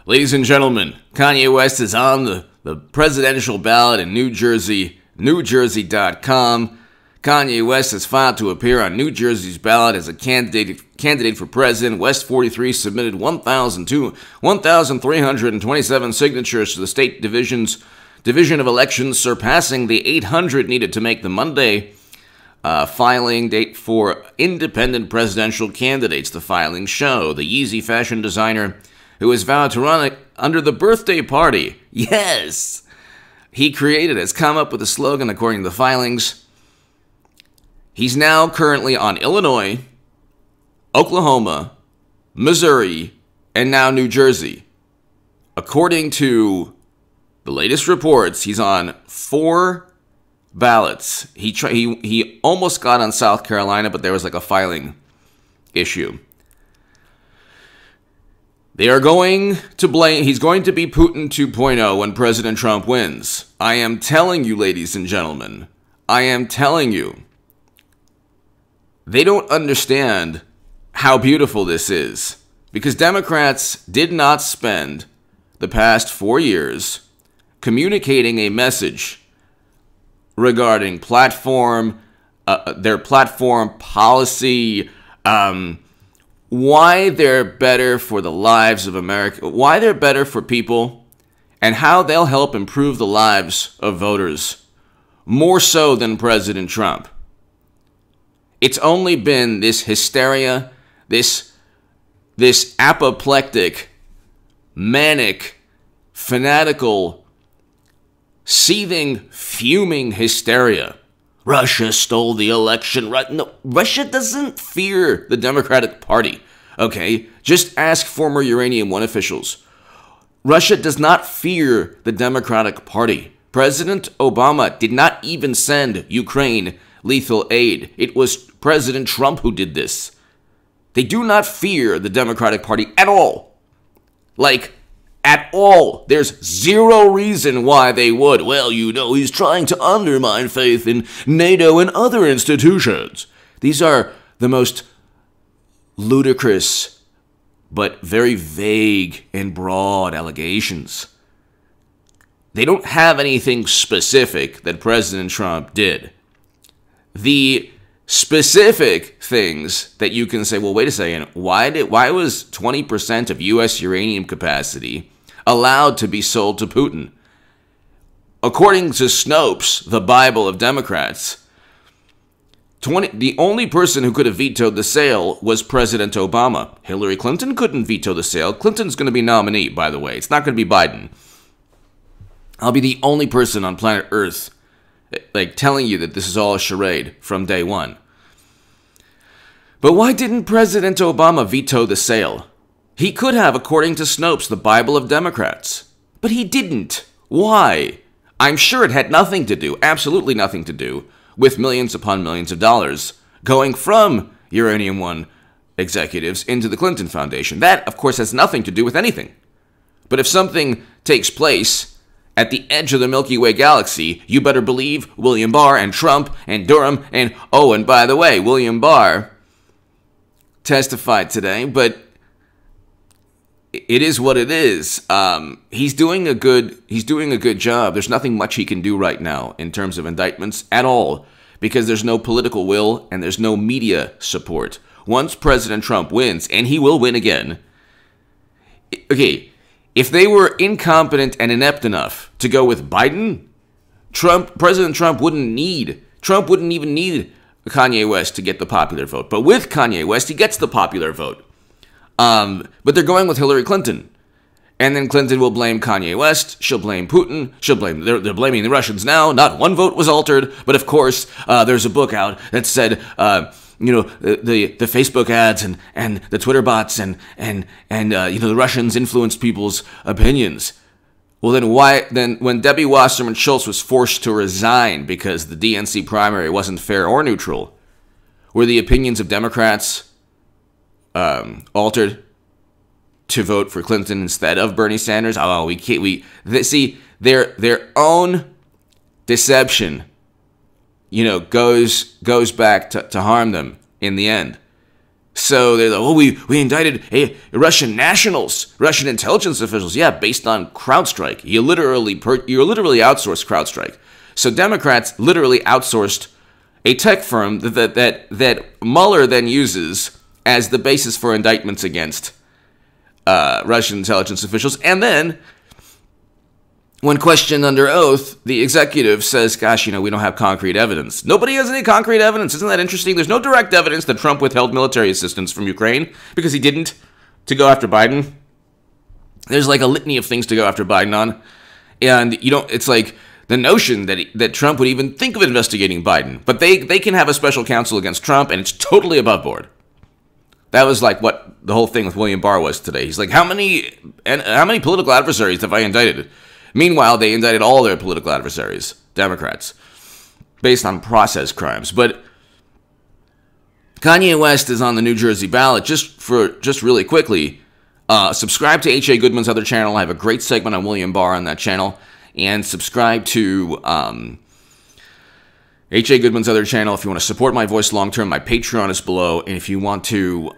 Ladies and gentlemen, Kanye West is on the presidential ballot in New Jersey, NewJersey.com. Kanye West has filed to appear on New Jersey's ballot as a candidate for president. West 43 submitted 1,327 signatures to the state Division of Elections, surpassing the 800 needed to make the Monday filing date for independent presidential candidates. The filings show the Yeezy fashion designer who has vowed to run under the birthday party. Yes! He created, has come up with a slogan according to the filings. He's now currently on Illinois, Oklahoma, Missouri, and now New Jersey. According to the latest reports, he's on 4 ballots. He almost got on South Carolina, but there was like a filing issue. They are going to blame, he's going to be Putin 2.0 when President Trump wins. I am telling you, ladies and gentlemen, I am telling you. They don't understand how beautiful this is, because Democrats did not spend the past 4 years communicating a message regarding their platform policy, why they're better for the lives of America, why they're better for people, and how they'll help improve the lives of voters, more so than President Trump. It's only been this hysteria, this apoplectic, manic, fanatical, seething, fuming hysteria. Russia stole the election. No, Russia doesn't fear the Democratic Party, okay? Just ask former Uranium One officials. Russia does not fear the Democratic Party. President Obama did not even send Ukraine lethal aid. It was President Trump who did this. They do not fear the Democratic Party at all. Like, at all. There's zero reason why they would. Well, you know, he's trying to undermine faith in NATO and other institutions. These are the most ludicrous but very vague and broad allegations. They don't have anything specific that President Trump did. The specific things that you can say, well, wait a second, why was 20% of U.S. uranium capacity allowed to be sold to Putin? According to Snopes, the Bible of Democrats, the only person who could have vetoed the sale was President Obama. Hillary Clinton couldn't veto the sale. Clinton's going to be nominee, by the way. It's not going to be Biden. I'll be the only person on planet Earth telling you that this is all a charade from day one. But why didn't President Obama veto the sale? He could have, according to Snopes, the Bible of Democrats. But he didn't. Why? I'm sure it had nothing to do, absolutely nothing to do, with millions upon millions of dollars going from Uranium One executives into the Clinton Foundation. That, of course, has nothing to do with anything. But if something takes place at the edge of the Milky Way galaxy, you better believe William Barr and Trump and Durham and, oh, and by the way, William Barr testified today, but it is what it is. He's doing a good job. There's nothing much he can do right now in terms of indictments at all, because there's no political will and there's no media support. Once President Trump wins, and he will win again, okay, if they were incompetent and inept enough to go with Biden, President Trump wouldn't even need Kanye West to get the popular vote. But with Kanye West, he gets the popular vote. But they're going with Hillary Clinton. And then Clinton will blame Kanye West. She'll blame Putin. They're blaming the Russians now. Not one vote was altered. But of course, there's a book out that said, the Facebook ads and the Twitter bots and the Russians influenced people's opinions. Well, then when Debbie Wasserman Schultz was forced to resign because the DNC primary wasn't fair or neutral, were the opinions of Democrats altered to vote for Clinton instead of Bernie Sanders? Oh, see their own deception, goes back to harm them in the end. So they're like, oh, we indicted Russian nationals, Russian intelligence officials. Yeah, based on CrowdStrike. You literally outsourced CrowdStrike. So Democrats literally outsourced a tech firm that Mueller then uses as the basis for indictments against Russian intelligence officials. And then, when questioned under oath, the executive says, gosh, we don't have concrete evidence. Nobody has any concrete evidence. Isn't that interesting? There's no direct evidence that Trump withheld military assistance from Ukraine because he didn't to go after Biden. There's like a litany of things to go after Biden on. And it's like the notion that Trump would even think of investigating Biden. But they can have a special counsel against Trump, and it's totally above board. That was like what the whole thing with William Barr was today. He's like, how many political adversaries have I indicted? Meanwhile, they indicted all their political adversaries, Democrats, based on process crimes. But Kanye West is on the New Jersey ballot. Just really quickly, subscribe to H.A. Goodman's other channel. I have a great segment on William Barr on that channel. And subscribe to H.A. Goodman's other channel if you want to support my voice long term. My Patreon is below, and if you want to,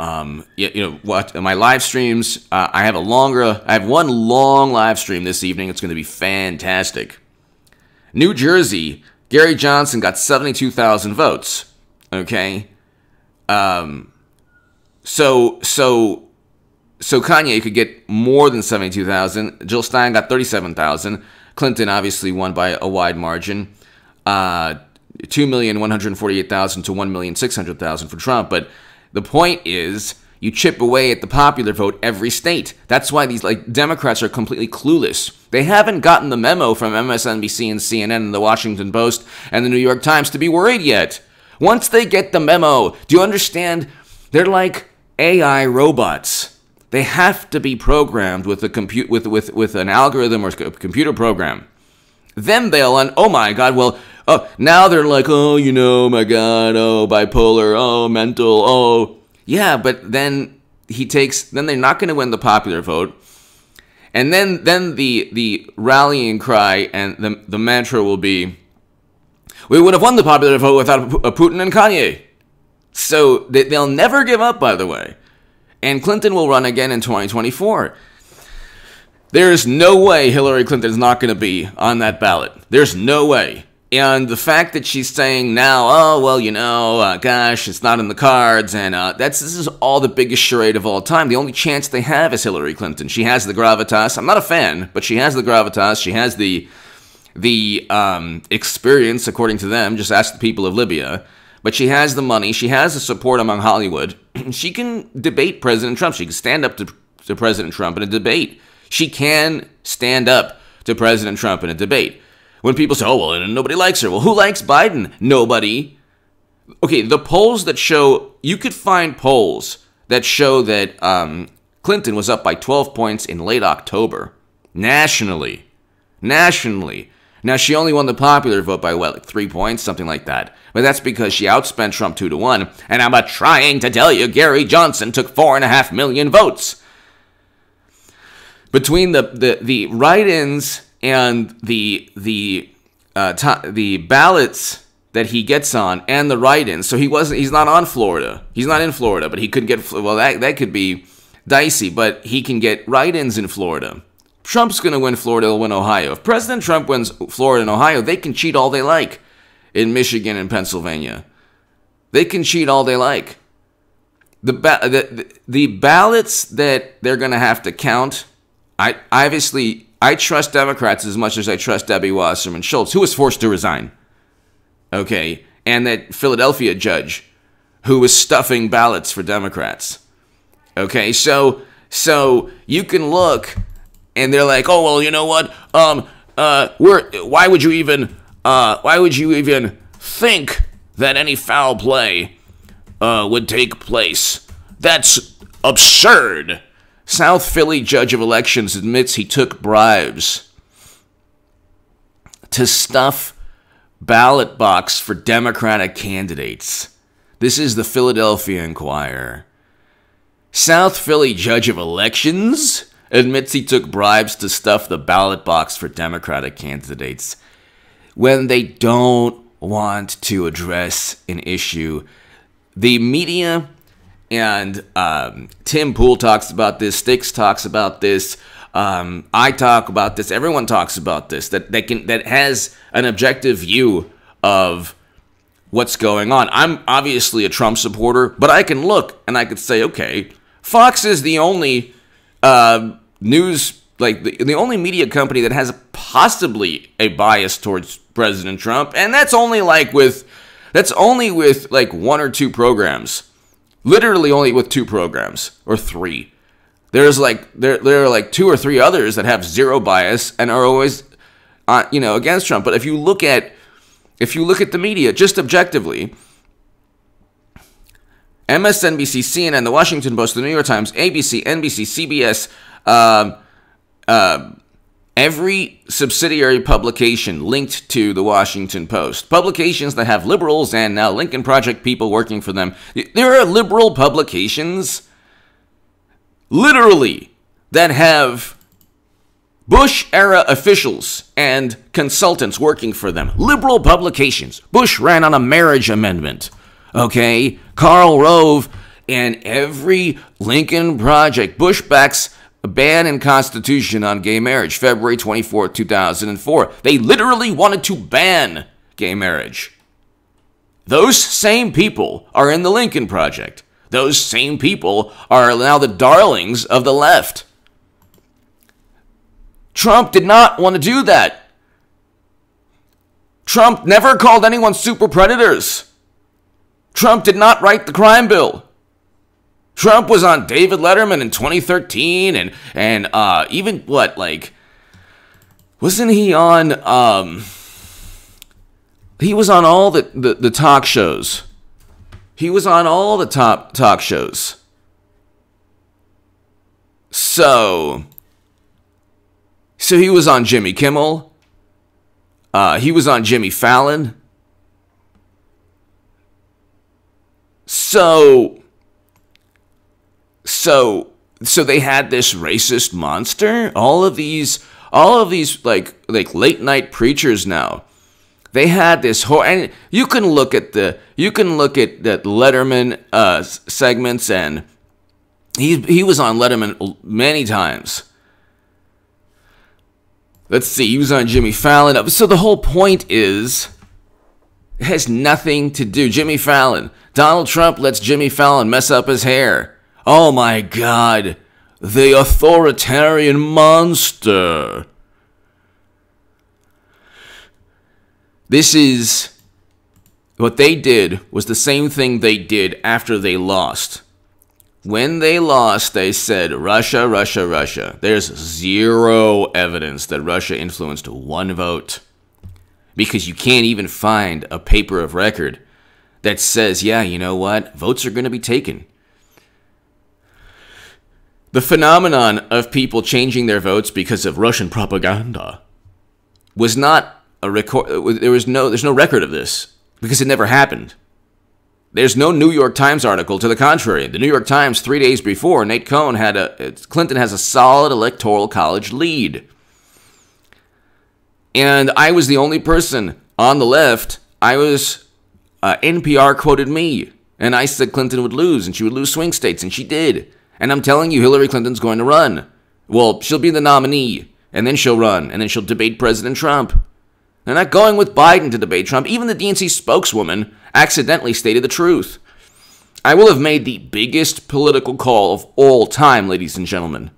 watch my live streams, I have one long live stream this evening. It's going to be fantastic. New Jersey, Gary Johnson got 72,000 votes. Okay, so Kanye could get more than 72,000. Jill Stein got 37,000. Clinton obviously won by a wide margin. 2,148,000 to 1,600,000 for Trump. But the point is, you chip away at the popular vote every state. That's why these Democrats are completely clueless. They haven't gotten the memo from MSNBC and CNN and the Washington Post and the New York Times to be worried yet. Once they get the memo, do you understand? They're like AI robots. They have to be programmed with a with an algorithm or a computer program. Then they'll oh my God, well, now they're like, oh, my God, oh, bipolar, oh, mental, oh. Yeah, but then they're not going to win the popular vote. And then the rallying cry and the mantra will be, we would have won the popular vote without Putin and Kanye. So they'll never give up, by the way. And Clinton will run again in 2024. There's no way Hillary Clinton is not going to be on that ballot. There's no way. And the fact that she's saying now, oh, well, gosh, it's not in the cards, and this is all the biggest charade of all time. The only chance they have is Hillary Clinton. She has the gravitas. I'm not a fan, but she has the gravitas. She has the experience, according to them. Just ask the people of Libya. But she has the money. She has the support among Hollywood. She can debate President Trump. She can stand up to President Trump in a debate. She can stand up to President Trump in a debate. When people say, oh, well, nobody likes her. Well, who likes Biden? Nobody. Okay, the polls that show, you could find polls that show that Clinton was up by 12 points in late October. Nationally. Now, she only won the popular vote by, 3 points? Something like that. But that's because she outspent Trump 2-1. And I'm trying to tell you, Gary Johnson took 4.5 million votes. Between the write-ins and the ballots that he gets on and the write-ins, so he's not on Florida. He's not in Florida, but he could get, that could be dicey, but he can get write-ins in Florida. Trump's going to win Florida, he'll win Ohio. If President Trump wins Florida and Ohio, they can cheat all they like in Michigan and Pennsylvania. They can cheat all they like. The ballots that they're going to have to count, I trust Democrats as much as I trust Debbie Wasserman Schultz, who was forced to resign. Okay, and that Philadelphia judge who was stuffing ballots for Democrats. Okay, so you can look, and they're like, oh, well, you know what? Why would you even think that any foul play would take place? That's absurd. South Philly judge of elections admits he took bribes to stuff ballot box for Democratic candidates. This is the Philadelphia Inquirer. South Philly judge of elections admits he took bribes to stuff the ballot box for Democratic candidates when they don't want to address an issue. The media And Tim Pool talks about this. Styx talks about this. I talk about this. Everyone talks about this. That has an objective view of what's going on. I'm obviously a Trump supporter, but I can look and I could say, okay, Fox is the only news, like the only media company that has possibly a bias towards President Trump, and that's only with like one or two programs. Literally only with two programs or three. There's like there are like two or three others that have zero bias and are always against Trump. But if you look at the media just objectively, MSNBC, CNN, The Washington Post, The New York Times, ABC, NBC, CBS, every subsidiary publication linked to The Washington Post, publications that have liberals and now Lincoln Project people working for them. There are liberal publications, literally, that have Bush-era officials and consultants working for them. Liberal publications. Bush ran on a marriage amendment. Okay? Karl Rove and every Lincoln Project. Bush backs a ban in Constitution on gay marriage, February 24, 2004. They literally wanted to ban gay marriage. Those same people are in the Lincoln Project. Those same people are now the darlings of the left. Trump did not want to do that. Trump never called anyone super predators. Trump did not write the crime bill. Trump was on David Letterman in 2013 and even wasn't he on he was on all the talk shows. He was on all the top talk shows. So he was on Jimmy Kimmel. He was on Jimmy Fallon. So they had this racist monster. All of these like late night preachers now. They had this whole, and you can look at that Letterman segments, and he was on Letterman many times. Let's see, he was on Jimmy Fallon. So the whole point is, it has nothing to do. Jimmy Fallon. Donald Trump lets Jimmy Fallon mess up his hair. Oh my God, the authoritarian monster. This is, what they did was the same thing they did after they lost. When they lost, they said, Russia, Russia, Russia. There's zero evidence that Russia influenced one vote. Because you can't even find a paper of record that says, yeah, you know what? Votes are going to be taken. The phenomenon of people changing their votes because of Russian propaganda was not a record. There's no record of this because it never happened. There's no New York Times article to the contrary. The New York Times 3 days before, Nate Cohn Clinton has a solid electoral college lead. And I was the only person on the left. NPR quoted me, and I said Clinton would lose, and she would lose swing states, and she did. And I'm telling you, Hillary Clinton's going to run. Well, she'll be the nominee, and then she'll run, and then she'll debate President Trump. They're not going with Biden to debate Trump. Even the DNC spokeswoman accidentally stated the truth. I will have made the biggest political call of all time, ladies and gentlemen.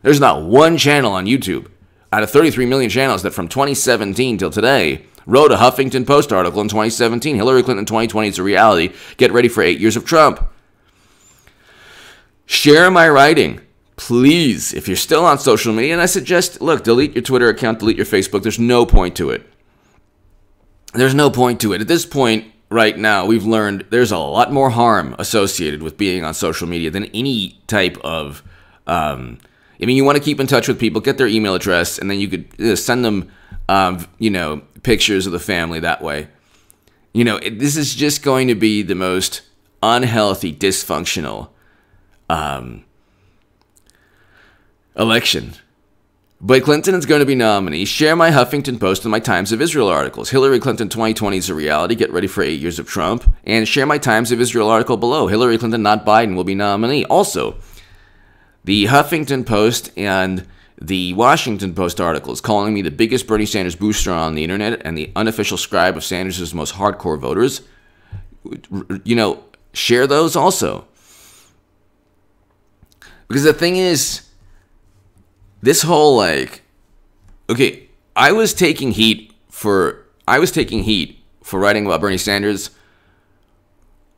There's not one channel on YouTube out of 33 million channels that from 2017 till today wrote a Huffington Post article in 2017. Hillary Clinton 2020 is a reality. Get ready for 8 years of Trump. Share my writing, please, if you're still on social media. And I suggest, look, delete your Twitter account, delete your Facebook. There's no point to it. There's no point to it. At this point, right now, we've learned there's a lot more harm associated with being on social media than any type of, you want to keep in touch with people, get their email address, and then you could send them, pictures of the family that way. This is just going to be the most unhealthy, dysfunctional election But Clinton is going to be nominee. Share my Huffington Post and my Times of Israel articles. Hillary Clinton 2020 is a reality. Get ready for 8 years of Trump. And share my Times of Israel article below. Hillary Clinton, not Biden, will be nominee. Also, the Huffington Post and the Washington Post articles calling me the biggest Bernie Sanders booster on the internet and the unofficial scribe of Sanders' most hardcore voters. Share those also. Because the thing is, this whole I was taking heat for writing about Bernie Sanders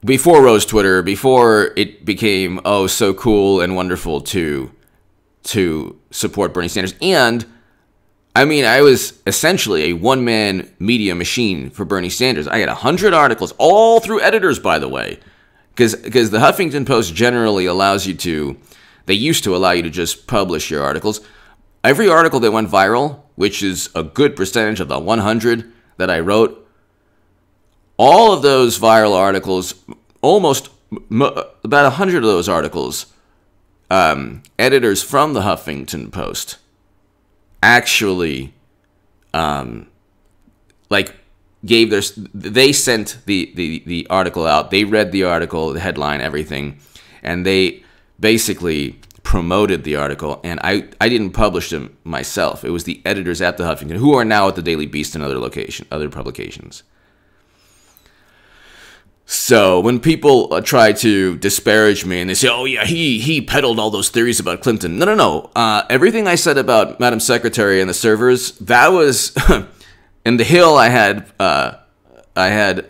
before Rose Twitter, before it became so cool and wonderful to support Bernie Sanders. And I mean, I was essentially a one-man media machine for Bernie Sanders. I had 100 articles, all through editors, by the way, because the Huffington Post generally they used to allow you to just publish your articles. Every article that went viral, which is a good percentage of the 100 that I wrote, all of those viral articles, about 100 of those articles, editors from the Huffington Post actually they sent the article out. They read the article, the headline, everything, and they basically promoted the article, and I didn't publish them myself. It was the editors at the Huffington, who are now at the Daily Beast and other publications. So when people try to disparage me and they say, "Oh yeah, he peddled all those theories about Clinton," no. Everything I said about Madam Secretary and the servers, that was in the Hill. I had an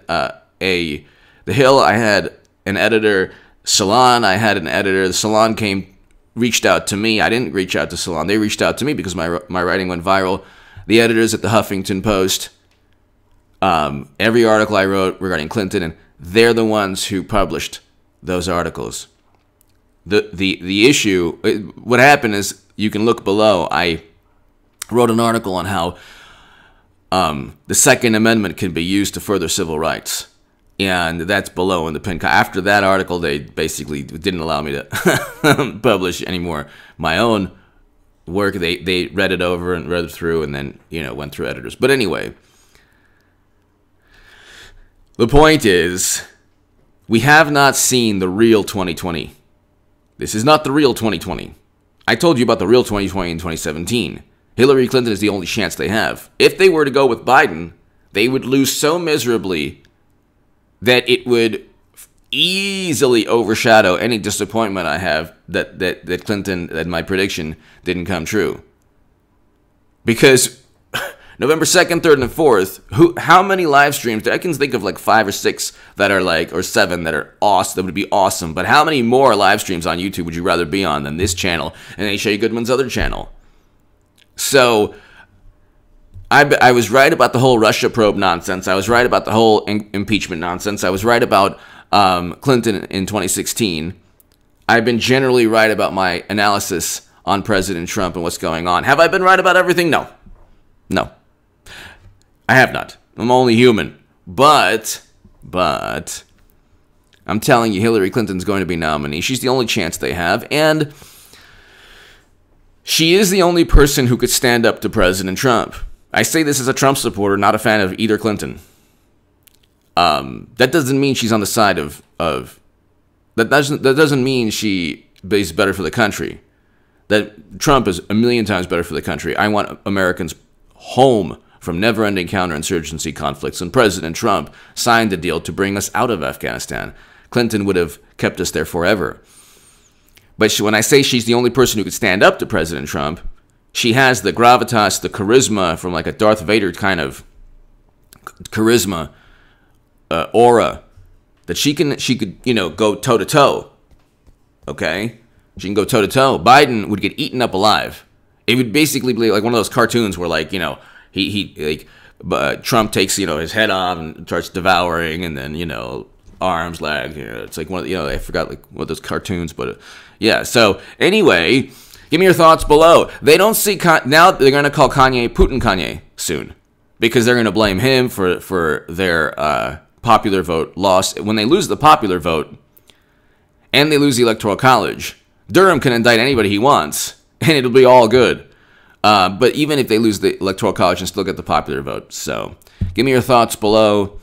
editor. Salon, I had an editor. The Salon reached out to me. I didn't reach out to Salon. They reached out to me because my writing went viral. The editors at the Huffington Post, every article I wrote regarding Clinton, and they're the ones who published those articles. The issue, what happened is, you can look below. I wrote an article on how the Second Amendment can be used to further civil rights. And that's below in the pin. After that article, they basically didn't allow me to publish anymore my own work. They read it over and read it through, and then went through editors. But anyway, the point is, we have not seen the real 2020. This is not the real 2020. I told you about the real 2020 in 2017. Hillary Clinton is the only chance they have. If they were to go with Biden, they would lose so miserably that it would easily overshadow any disappointment I have that Clinton, that my prediction didn't come true. Because November 2nd, 3rd, and 4th, how many live streams? I can think of 5 or 6 that are or 7 that are awesome, that would be awesome. But how many more live streams on YouTube would you rather be on than this channel and A. Goodman's other channel? So I was right about the whole Russia probe nonsense. I was right about the whole impeachment nonsense. I was right about Clinton in 2016. I've been generally right about my analysis on President Trump and what's going on. Have I been right about everything? No. I have not. I'm only human. But I'm telling you, Hillary Clinton's going to be nominee. She's the only chance they have, and she is the only person who could stand up to President Trump. I say this as a Trump supporter, not a fan of either Clinton. That doesn't mean she's on the side of that doesn't mean she is better for the country. That Trump is a million times better for the country. I want Americans home from never-ending counterinsurgency conflicts, and President Trump signed the deal to bring us out of Afghanistan. Clinton would have kept us there forever. But when I say she's the only person who could stand up to President Trump, she has the gravitas, the charisma from a Darth Vader kind of charisma, aura, that she could go toe-to-toe. Okay? She can go toe-to-toe. Biden would get eaten up alive. It would basically be like one of those cartoons where Trump takes his head off and starts devouring, and then arms, legs. It's like one of I forgot one of those cartoons, but yeah. So anyway, give me your thoughts below. They don't see now. They're going to call Kanye Putin Kanye soon because they're going to blame him for their popular vote loss. When they lose the popular vote and they lose the Electoral College, Durham can indict anybody he wants, and it'll be all good. But even if they lose the Electoral College and still get the popular vote. So give me your thoughts below.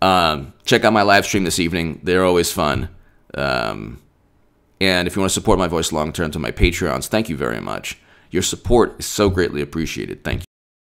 Check out my live stream this evening. They're always fun. And if you want to support my voice long term to my Patreons, thank you very much. Your support is so greatly appreciated. Thank you.